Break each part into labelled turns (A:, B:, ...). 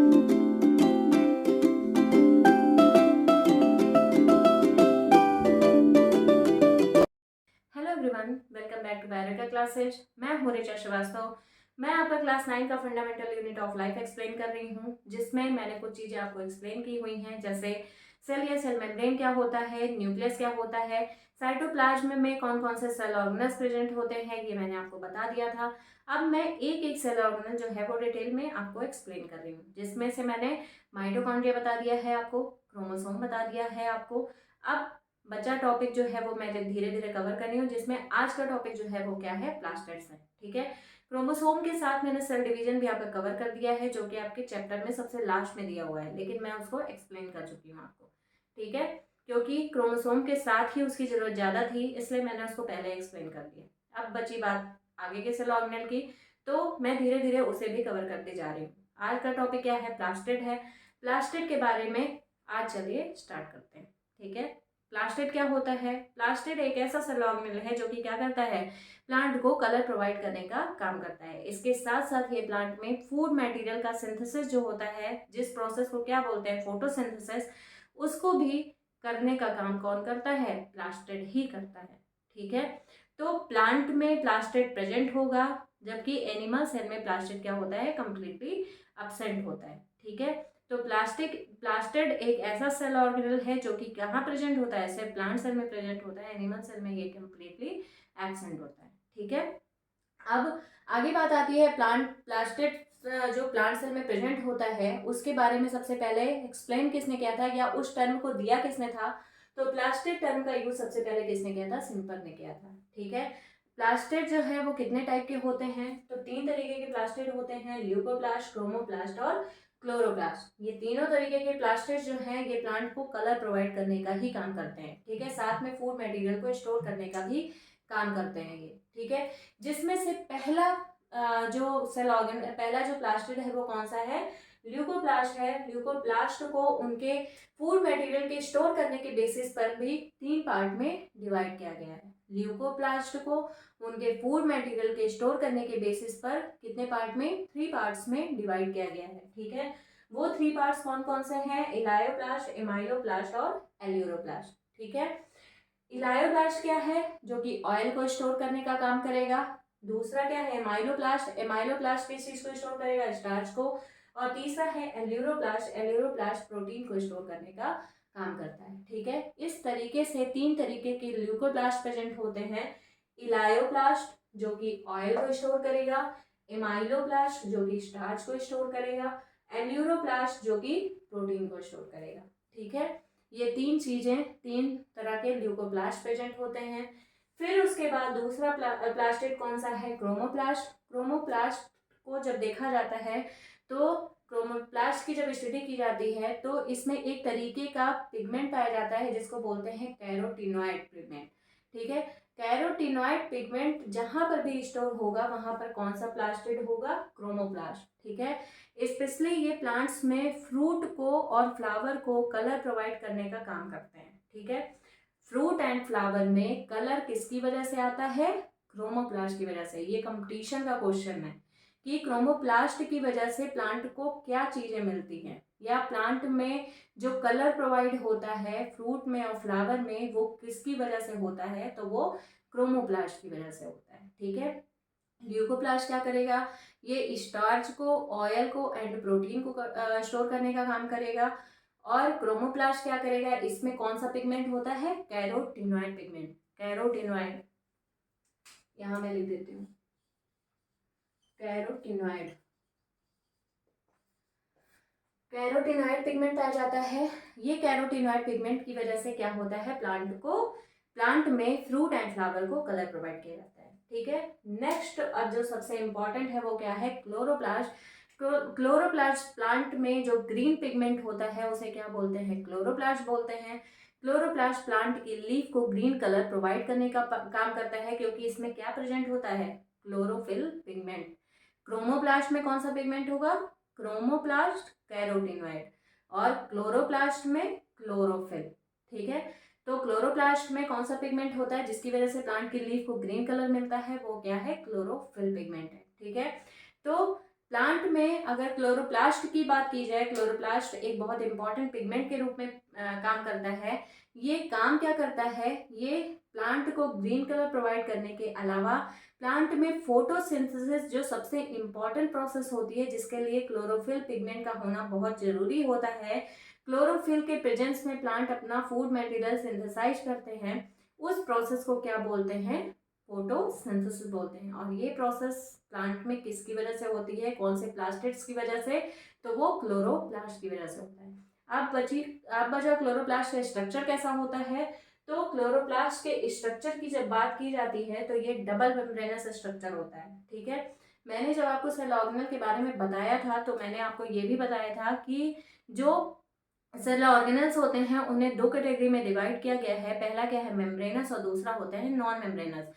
A: Hello everyone, welcome back to biology classes. मैं हूँ ऋचा श्रीवास्तव। मैं आपका क्लास 9 का fundamental unit of life explain कर रही हूँ, जिसमें मैंने कुछ चीज़ें आपको एक्सप्लेन की हुई हैं, जैसे सेल या सेल मेम्ब्रेन क्या होता है, न्यूक्लियस क्या होता है, साइटोप्लाज्म में कौन कौन से सेल ऑर्गेनल्स प्रेजेंट होते हैं, ये मैंने आपको बता दिया था। अब मैं एक एक सेल ऑर्गेनल जो है वो डिटेल में आपको एक्सप्लेन कर रही हूँ, जिसमें से मैंने माइटोकॉन्ड्रिया बता दिया है आपको, क्रोमोसोम बता दिया है आपको। अब बचा टॉपिक जो है वो मैं धीरे धीरे कवर कर रही हूँ, जिसमें आज का टॉपिक जो है वो क्या है, प्लास्टिड्स है। ठीक है, क्रोमोसोम के साथ मैंने सेल डिवीजन भी आपका कवर कर दिया है, जो कि आपके चैप्टर में सबसे लास्ट में दिया हुआ है, लेकिन मैं उसको एक्सप्लेन कर चुकी हूँ आपको। ठीक है, क्योंकि क्रोमोसोम के साथ ही उसकी जरूरत ज्यादा थी, इसलिए मैंने उसको पहले एक्सप्लेन कर दिया। अब बची बात आगे के सेल ऑर्गेनल की, तो मैं धीरे धीरे उसे भी कवर करते जा रही हूँ। आज का टॉपिक क्या है, प्लास्टिड है। प्लास्टिड के बारे में आज चलिए स्टार्ट करते हैं। ठीक है, प्लास्टिड क्या होता है? प्लास्टिड एक ऐसा सेल ऑर्गेनल है जो कि क्या करता है, प्लांट को कलर प्रोवाइड करने का काम करता है। इसके साथ साथ ये प्लांट में फूड मटेरियल का सिंथेसिस जो होता है, जिस प्रोसेस को क्या बोलते हैं, फोटोसिंथेसिस, उसको भी करने का काम कौन करता है? प्लास्टिड ही करता है। ठीक है, तो प्लांट में प्लास्टिड प्रेजेंट होगा, जबकि एनिमल सेल में प्लास्टिड क्या होता है, कंप्लीटली एब्सेंट होता है। ठीक है, तो प्लास्टिड एक ऐसा सेल ऑर्गेनल है जो कि कहाँ प्रेजेंट होता है, सिर्फ प्लांट सेल में प्रेजेंट होता है, एनिमल सेल में ये कम्प्लीटली एब्सेंट होता है। ठीक है, अब आगे बात आती है प्लास्टिड जो प्लांट सेल में प्रेजेंट होता है, उसके बारे में सबसे पहले एक्सप्लेन किसने किया था, या उस टर्म को दिया किसने था? तो प्लास्टिड टर्म का यूज सबसे पहले किसने किया था? सिंपल ने किया था। ठीक है, प्लास्टिड जो है वो कितने टाइप के होते हैं? तो 3 तरीके के प्लास्टिड होते हैं, ल्यूकोप्लास्ट, क्रोमोप्लास्ट और क्लोरोप्लास्ट। ये तीनों तरीके के प्लास्टिड जो हैं, ये प्लांट को कलर प्रोवाइड करने का ही काम करते हैं। ठीक है, साथ में फूड मटेरियल को स्टोर करने का भी काम करते हैं ये। ठीक है, जिसमें से पहला जो सेल ऑर्गन, पहला जो प्लास्टिड है वो कौन सा है? ल्यूकोप्लास्ट है। ल्यूकोप्लास्ट को उनके फूड मटेरियल के स्टोर करने के बेसिस पर भी 3 पार्ट में डिवाइड किया गया है। ल्यूकोप्लास्ट को उनके फूड मटेरियल के स्टोर करने के बेसिस पर कितने पार्ट में? 3 पार्ट्स में डिवाइड किया गया है। ठीक है, वो 3 पार्ट्स कौन कौन से हैं? इलायोप्लास्ट, एमाइलोप्लास्ट और एल्यूरोप्लास्ट। ठीक है, इलायोब्लास्ट क्या है? जो कि ऑयल को स्टोर करने का काम करेगा। दूसरा क्या है? एमाइलोप्लास्ट। एमाइलोप्लास्ट किस चीज को स्टोर करेगा? स्टार्च को। और तीसरा है एल्यूरोप्लास्ट। एल्यूरोप्लास्ट प्रोटीन को स्टोर करने का काम करता है। ठीक है, इस तरीके से 3 तरीके के ल्यूकोप्लास्ट प्रेजेंट होते हैं। इलायोप्लास्ट जो कि ऑयल को स्टोर करेगा, एमाइलोप्लास्ट जो कि स्टार्च को स्टोर करेगा, एल्यूरोप्लास्ट जो कि प्रोटीन को स्टोर करेगा। ठीक है, ये 3 चीजें, 3 तरह के ल्यूकोप्लास्ट प्रेजेंट होते हैं। फिर उसके बाद दूसरा प्लास्टिड कौन सा है? क्रोमोप्लास्ट। क्रोमोप्लास्ट को जब देखा जाता है, तो क्रोमोप्लास्ट की जब स्टडी की जाती है, तो इसमें एक तरीके का पिगमेंट पाया जाता है, जिसको बोलते हैं कैरोटीनॉइड पिगमेंट। ठीक है, कैरोटीनॉइड पिगमेंट जहां पर भी स्टोर होगा, वहां पर कौन सा प्लास्टिड होगा? क्रोमोप्लास्ट। ठीक है, स्पेशली ये प्लांट्स में फ्रूट को और फ्लावर को कलर प्रोवाइड करने का काम करते हैं। ठीक है, फ्रूट एंड फ्लावर में कलर किसकी वजह से आता है? क्रोमोप्लास्ट की वजह से। ये कंपटीशन का क्वेश्चन है कि क्रोमोप्लास्ट की वजह से प्लांट को क्या चीजें मिलती हैं, या प्लांट में जो कलर प्रोवाइड होता है फ्रूट में और फ्लावर में, वो किसकी वजह से होता है? तो वो क्रोमोप्लास्ट की वजह से होता है। ठीक है, ल्यूकोप्लास्ट क्या करेगा? ये स्टार्च को, ऑयल को एंड प्रोटीन को स्टोर करने का काम करेगा। और क्रोमोप्लास्ट क्या करेगा? इसमें कौन सा पिगमेंट होता है? Carotenoid pigment. कैरोटीनॉइड, यहाँ मैं लिख देती हूँ, कैरोटीनॉइड। कैरोटीनॉइड पिगमेंट पाया जाता है। ये कैरोटीनॉइड पिगमेंट की वजह से क्या होता है? प्लांट में फ्रूट एंड फ्लावर को कलर प्रोवाइड किया जाता है। ठीक है, नेक्स्ट अब जो सबसे इंपॉर्टेंट है वो क्या है? क्लोरोप्लास्ट। क्लोरोप्लास्ट प्लांट में जो ग्रीन पिगमेंट होता है उसे क्या बोलते हैं? क्लोरोप्लास्ट बोलते हैं। क्लोरोप्लास्ट प्लांट की लीफ को ग्रीन कलर प्रोवाइड करने का काम करता है, क्योंकि इसमें क्या प्रेजेंट होता है? Chlorophyll pigment. क्रोमोप्लास्ट में कौन सा पिगमेंट होगा? Chromoplast, carotenoid. और क्लोरोप्लास्ट में क्लोरोफिल। ठीक है, तो क्लोरोप्लास्ट में कौन सा पिगमेंट होता है जिसकी वजह से प्लांट की लीफ को ग्रीन कलर मिलता है? वो क्या है? क्लोरोफिल पिगमेंट है। ठीक है, तो प्लांट में अगर क्लोरोप्लास्ट की बात की जाए, क्लोरोप्लास्ट एक बहुत इंपॉर्टेंट पिगमेंट के रूप में काम करता है। ये काम क्या करता है, ये प्लांट को ग्रीन कलर प्रोवाइड करने के अलावा प्लांट में फोटोसिंथेसिस जो सबसे इम्पॉर्टेंट प्रोसेस होती है, जिसके लिए क्लोरोफिल पिगमेंट का होना बहुत जरूरी होता है, क्लोरोफिल के प्रेजेंस में प्लांट अपना फूड मटेरियल सिंथेसाइज करते हैं, उस प्रोसेस को क्या बोलते हैं, फोटोसिंथेसिस बोलते हैं। और ये प्रोसेस प्लांट में किसकी वजह से होती है, कौन से प्लास्टिड्स की वजह से, तो वो क्लोरोप्लास्ट की वजह से होता है। अब बचा क्लोरोप्लास्ट का स्ट्रक्चर कैसा होता है। तो क्लोरोप्लास्ट के स्ट्रक्चर की जब बात की जाती है तो ये डबल मेम्ब्रेनस स्ट्रक्चर होता है। ठीक है, मैंने जब आपको सेल ऑर्गेनेल के बारे में बताया था तो मैंने आपको ये भी बताया था कि जो सेल ऑर्गेनल्स होते हैं उन्हें दो कैटेगरी में डिवाइड किया गया है। पहला क्या है, मेम्ब्रेनस, और दूसरा होता है नॉन मेम्ब्रेनस।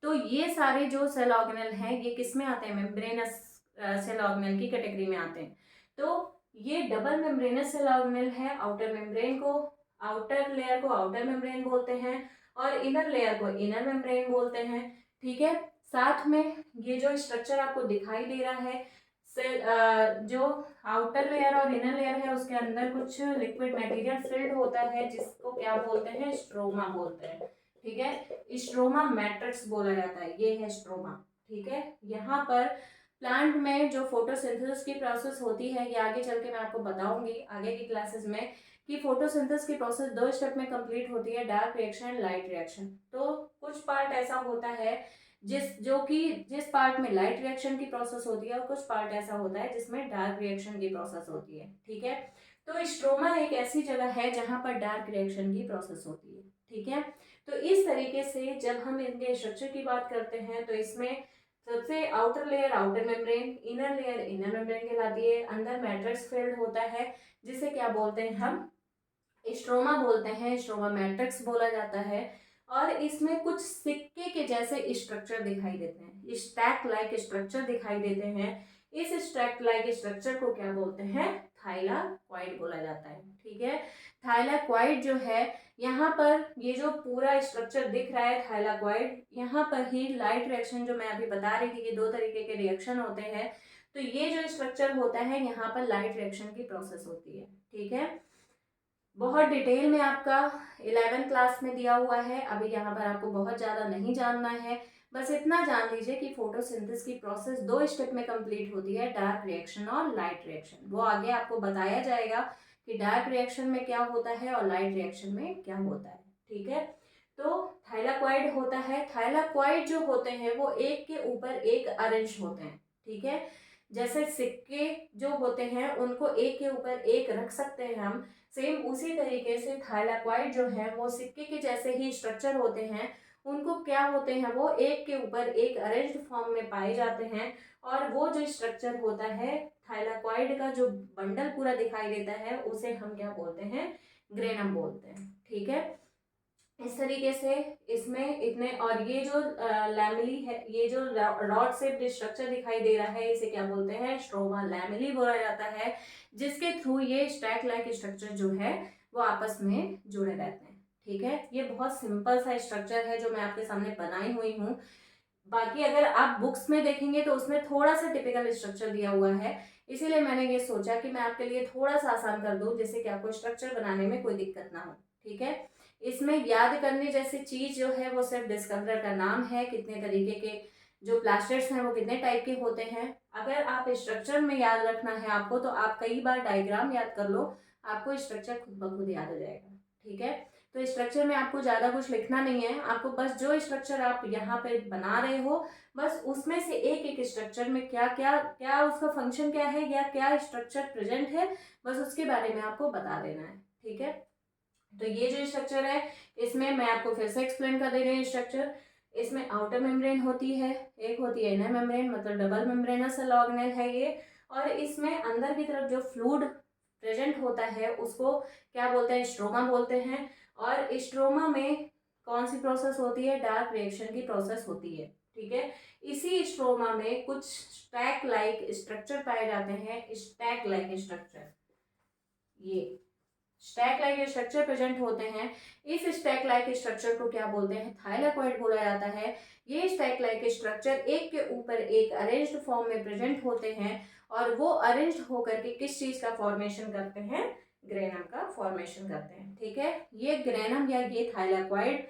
A: तो ये सारे जो सेल ऑर्गेनल हैं ये किस में आते हैं, मेम्ब्रेनस सेल ऑर्गेनल की कैटेगरी में आते हैं। तो ये डबल मेम्ब्रेनस सेल ऑर्गेनल है। आउटर मेम्ब्रेन को, आउटर लेयर को आउटर मेम्ब्रेन बोलते हैं और इनर लेयर को इनर मेम्ब्रेन बोलते हैं। ठीक है, साथ में ये जो स्ट्रक्चर आपको दिखाई दे रहा है, जो आउटर लेयर और इनर लेयर है उसके अंदर कुछ लिक्विड मटेरियल फिल्ड होता है, जिसको क्या बोलते हैं, स्ट्रोमा बोलते हैं। ठीक है, स्ट्रोमा मैट्रिक्स बोला जाता है, ये है स्ट्रोमा। ठीक है, यहाँ पर प्लांट में जो फोटोसिंथेसिस की प्रोसेस होती है, ये आगे चल के मैं आपको बताऊंगी आगे की क्लासेस में, कि फोटोसिंथेसिस की प्रोसेस दो स्टेप में कंप्लीट होती है, dark reaction and light reaction. तो कुछ पार्ट ऐसा होता है जिस पार्ट में लाइट रिएक्शन की प्रोसेस होती है और कुछ पार्ट ऐसा होता है जिसमें डार्क रिएक्शन की प्रोसेस होती है। ठीक है, तो स्ट्रोमा एक ऐसी जगह है जहां पर डार्क रिएक्शन की प्रोसेस होती है। ठीक है, तो इस तरीके से जब हम इनके स्ट्रक्चर की बात करते हैं तो इसमें सबसे outer layer outer membrane, inner layer inner membrane कहलाती है, अंदर मैट्रिक्स फील्ड होता है जिसे क्या बोलते हैं हम, स्ट्रोमा बोलते हैं, स्ट्रोमा मैट्रिक्स बोला जाता है। और इसमें कुछ सिक्के के जैसे स्ट्रक्चर दिखाई देते हैं, स्टैक लाइक स्ट्रक्चर दिखाई देते हैं। इस स्टैक लाइक स्ट्रक्चर को क्या बोलते हैं, थाइलाक्वाइड बोला जाता है। ठीक है, थाइलाक्वाइड जो है, यहाँ पर ये जो पूरा स्ट्रक्चर दिख रहा है थाइलाक्वाइड, यहाँ पर ही लाइट रिएक्शन जो मैं अभी बता रही थी कि दो तरीके के रिएक्शन होते हैं, तो ये जो स्ट्रक्चर होता है यहाँ पर लाइट रिएक्शन की प्रोसेस होती है। ठीक है, बहुत डिटेल में आपका 11 क्लास में दिया हुआ है, अभी यहाँ पर आपको बहुत ज़्यादा नहीं जानना है, बस इतना जान लीजिए कि फोटोसिंथेसिस की प्रोसेस दो स्टेप में कंप्लीट होती है, डार्क रिएक्शन और लाइट रिएक्शन। वो आगे आपको बताया जाएगा कि डार्क रिएक्शन में क्या होता है और लाइट रिएक्शन में क्या होता है। ठीक है, तो थाइलाक्वाइड होता है, थाइलाक्वाइड जो होते हैं वो एक के ऊपर एक अरेंज होते हैं। ठीक है, जैसे सिक्के जो होते हैं उनको एक के ऊपर एक रख सकते हैं हम, सेम उसी तरीके से थाइलाक्वाइड जो है वो सिक्के के जैसे ही स्ट्रक्चर होते हैं, उनको क्या होते हैं, वो एक के ऊपर एक अरेंज्ड फॉर्म में पाए जाते हैं। और वो जो स्ट्रक्चर होता है थाइलाक्वाइड का, जो बंडल पूरा दिखाई देता है, उसे हम क्या बोलते हैं, ग्रेनम बोलते हैं। ठीक है, इस तरीके से इसमें इतने, और ये जो लैमिली है, ये जो रॉड शेप्ड स्ट्रक्चर दिखाई दे रहा है, इसे क्या बोलते हैं, स्ट्रोमा लैमिली बोला जाता है, जिसके थ्रू ये स्टैक लाइक स्ट्रक्चर जो है वो आपस में जुड़े रहते हैं। ठीक है, ये बहुत सिंपल सा स्ट्रक्चर है जो मैं आपके सामने बनाई हुई हूँ। बाकी अगर आप बुक्स में देखेंगे तो उसमें थोड़ा सा टिपिकल स्ट्रक्चर दिया हुआ है, इसीलिए मैंने ये सोचा कि मैं आपके लिए थोड़ा सा आसान कर दूं, जिससे कि आपको स्ट्रक्चर बनाने में कोई दिक्कत ना हो। ठीक है, इसमें याद करने जैसी चीज जो है वो सिर्फ डिस्कवरर का नाम है, कितने तरीके के जो प्लास्टिड्स हैं वो कितने टाइप के होते हैं। अगर आप स्ट्रक्चर में याद रखना है आपको, तो आप कई बार डायग्राम याद कर लो, आपको स्ट्रक्चर खुद ब खुद याद हो जाएगा। ठीक है, तो स्ट्रक्चर में आपको ज़्यादा कुछ लिखना नहीं है, आपको बस जो स्ट्रक्चर आप यहाँ पे बना रहे हो, बस उसमें से एक एक स्ट्रक्चर में क्या क्या क्या उसका फंक्शन क्या है या क्या स्ट्रक्चर प्रेजेंट है, बस उसके बारे में आपको बता देना है। ठीक है, तो ये जो स्ट्रक्चर है, इसमें मैं आपको फिर से एक्सप्लेन कर दे रही हूँ स्ट्रक्चर। इसमें आउटर मेम्ब्रेन होती है, एक होती है इनर मेम्ब्रेन, मतलब डबल मेम्ब्रेनस सेल ऑर्गेनेल है ये। और इसमें अंदर की तरफ जो फ्लूइड प्रेजेंट होता है उसको क्या बोलते हैं, स्ट्रोमा बोलते हैं। और स्ट्रोमा में कौन सी प्रोसेस होती है, डार्क रिएक्शन की प्रोसेस होती है। ठीक है, इसी स्ट्रोमा में कुछ स्टैक लाइक स्ट्रक्चर पाए जाते हैं, स्टैक लाइक स्ट्रक्चर, ये स्टैक लाइक स्ट्रक्चर प्रेजेंट होते हैं। इस स्टैक लाइक स्ट्रक्चर को क्या बोलते हैं, थाइलाक्वाइड बोला जाता है। ये स्टैक लाइक स्ट्रक्चर एक के ऊपर एक अरेंज्ड फॉर्म में प्रेजेंट होते हैं और वो अरेंज होकर के किस चीज़ का फॉर्मेशन करते हैं, ग्रेनम का फॉर्मेशन करते हैं। ठीक है, ये ग्रेनम या ये थाइलाकॉइड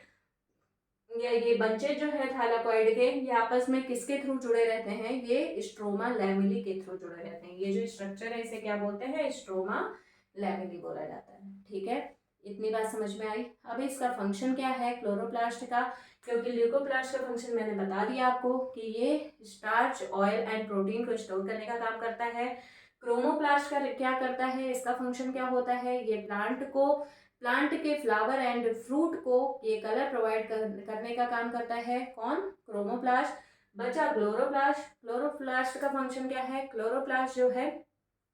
A: या ये बंचेज जो है थाइलाकॉइड के, ये आपस में किसके थ्रू जुड़े रहते हैं, ये स्ट्रोमा लैमेली के थ्रू जुड़े रहते हैं। ये जो स्ट्रक्चर है इसे क्या बोलते हैं, स्ट्रोमा लैमेली बोला जाता है। ठीक है, इतनी बात समझ में आई। अब इसका फंक्शन क्या है क्लोरोप्लास्ट का, क्योंकि ल्यूकोप्लास्ट का फंक्शन मैंने बता दिया आपको कि ये स्टार्च, ऑयल एंड प्रोटीन को स्टोर करने का काम करता है। क्रोमोप्लास्ट का क्या करता है, इसका फंक्शन क्या होता है, ये प्लांट के फ्लावर एंड फ्रूट को ये कलर प्रोवाइड करने का काम करता है। कौन, क्रोमोप्लास्ट। बचा क्लोरोप्लास्ट। क्लोरोप्लास्ट का फंक्शन क्या है, क्लोरोप्लास्ट जो है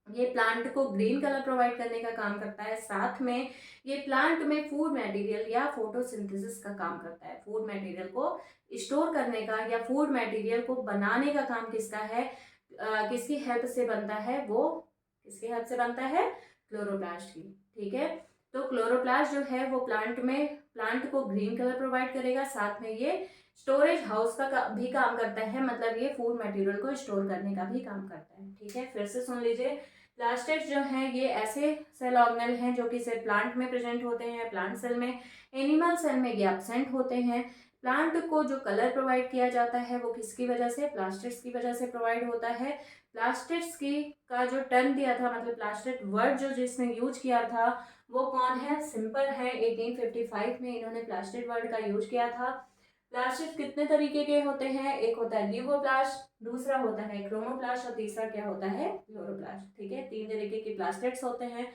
A: ये प्लांट को ग्रीन कलर प्रोवाइड करने का काम करता है। साथ में ये प्लांट में फूड मटेरियल या फोटोसिंथेसिस का काम करता है। फूड मटेरियल को स्टोर करने का या फूड मटेरियल को बनाने का काम किसका है, किसकी हेल्प से बनता है, वो किसकी हेल्प से बनता है, क्लोरोप्लास्ट की। ठीक है, तो क्लोरोप्लास्ट जो है वो प्लांट को ग्रीन कलर प्रोवाइड करेगा। साथ में ये स्टोरेज हाउस का भी काम करता है, मतलब ये फूड मटेरियल को स्टोर करने का भी काम करता है। ठीक है, फिर से सुन लीजिए। प्लास्टिड्स जो हैं ये ऐसे सेल ऑर्गेनल हैं जो कि सिर्फ प्लांट में प्रेजेंट होते हैं, प्लांट सेल में। एनिमल सेल में ये एब्सेंट होते हैं। प्लांट को जो कलर प्रोवाइड किया जाता है वो किसकी वजह से, प्लास्टिड्स की वजह से प्रोवाइड होता है। प्लास्टिड्स की का जो टर्म दिया था, मतलब प्लास्टिड वर्ड जो जिसने यूज किया था वो कौन है, सिंपल है। 1855 में इन्होंने प्लास्टिड वर्ड का यूज किया था। प्लास्टिड कितने तरीके के होते हैं, एक होता है ल्यूकोप्लास्ट, दूसरा होता है क्रोमोप्लास्ट और तीसरा क्या होता है, क्लोरोप्लास्ट। ठीक है, 3 तरीके के प्लास्टिड्स होते हैं।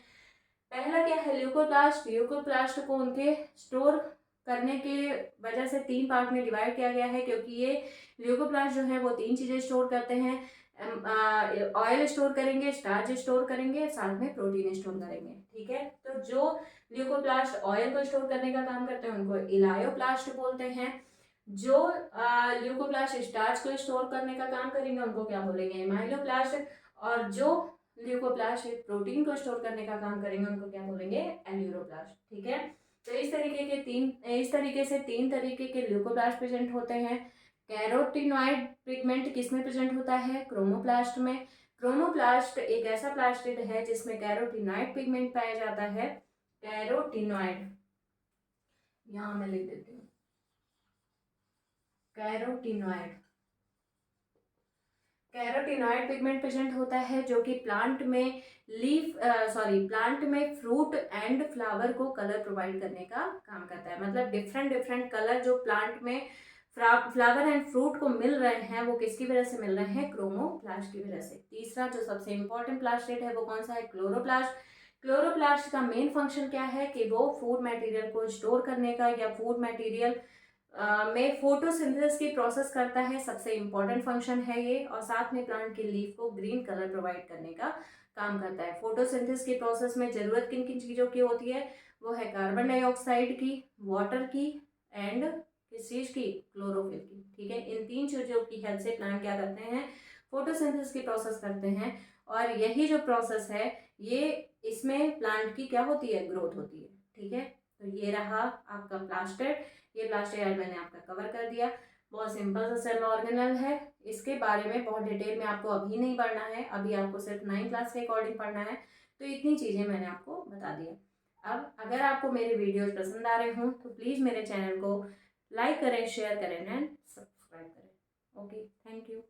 A: पहला क्या है, ल्यूकोप्लास्ट। ल्यूकोप्लास्ट को उनके स्टोर करने के वजह से 3 पार्ट में डिवाइड किया गया है, क्योंकि ये ल्यूकोप्लास्ट जो है वो 3 चीज़ें स्टोर करते हैं। ऑयल स्टोर करेंगे, स्टार्च स्टोर करेंगे, साथ में प्रोटीन स्टोर करेंगे। ठीक है, तो जो ल्यूकोप्लास्ट ऑयल को स्टोर करने का काम करते हैं उनको इलायोप्लास्ट बोलते हैं। जो ल्यूकोप्लास्ट स्टार्च को स्टोर करने का काम करेंगे उनको क्या बोलेंगे, एमाइलोप्लास्ट। और जो ल्यूकोप्लास्ट प्रोटीन को स्टोर करने का काम करेंगे उनको क्या बोलेंगे, एल्यूरोप्लास्ट। ठीक है, तो इस तरीके से 3 तरीके के ल्यूकोप्लास्ट प्रेजेंट होते हैं। कैरोटिनॉइड पिगमेंट किसमें प्रेजेंट होता है, क्रोमोप्लास्ट में। क्रोमोप्लास्ट एक ऐसा प्लास्टिड है जिसमें कैरोटिनॉइड पिगमेंट पाया जाता है। कैरोटिनॉइड, यहाँ मैं लिख देती हूँ, कैरोटिनॉइड। कैरोटिनॉइड पिगमेंट प्रेजेंट होता है जो कि प्लांट में फ्रूट एंड फ्लावर को कलर प्रोवाइड करने का काम करता है। मतलब डिफरेंट डिफरेंट कलर जो प्लांट में फ्लावर एंड फ्रूट को मिल रहे हैं वो किसकी वजह से मिल रहे हैं, क्रोमोप्लास्ट की वजह से। तीसरा जो सबसे इंपॉर्टेंट प्लास्टिड है वो कौन सा है, क्लोरोप्लास्ट। क्लोरोप्लास्ट का मेन फंक्शन क्या है कि वो फूड मटेरियल को स्टोर करने का या फूड मटेरियल में फोटोसिंथेसिस की प्रोसेस करता है, सबसे इम्पॉर्टेंट फंक्शन है ये। और साथ में प्लांट की लीफ को ग्रीन कलर प्रोवाइड करने का काम करता है। फोटोसिंथेसिस की प्रोसेस में जरूरत किन किन चीज़ों की होती है, वो है कार्बन डाइऑक्साइड की, वाटर की एंड किस चीज़ की, क्लोरोफिल की। ठीक है, इन 3 चीज़ों की हेल्प से प्लांट क्या करते हैं, फोटोसिंथेसिस की प्रोसेस करते हैं। और यही जो प्रोसेस है ये इसमें प्लांट की क्या होती है, ग्रोथ होती है। ठीक है, तो ये रहा आपका प्लास्टिड। ये प्लास्टिड मैंने आपका कवर कर दिया। बहुत सिंपल सा सेल ऑर्गेनल है, इसके बारे में बहुत डिटेल में आपको अभी नहीं पढ़ना है, अभी आपको सिर्फ 9 क्लास के अकॉर्डिंग पढ़ना है। तो इतनी चीज़ें मैंने आपको बता दिया। अब अगर आपको मेरे वीडियोस पसंद आ रहे हों तो प्लीज़ मेरे चैनल को लाइक करें, शेयर करें एंड सब्सक्राइब करें। Okay, thank you.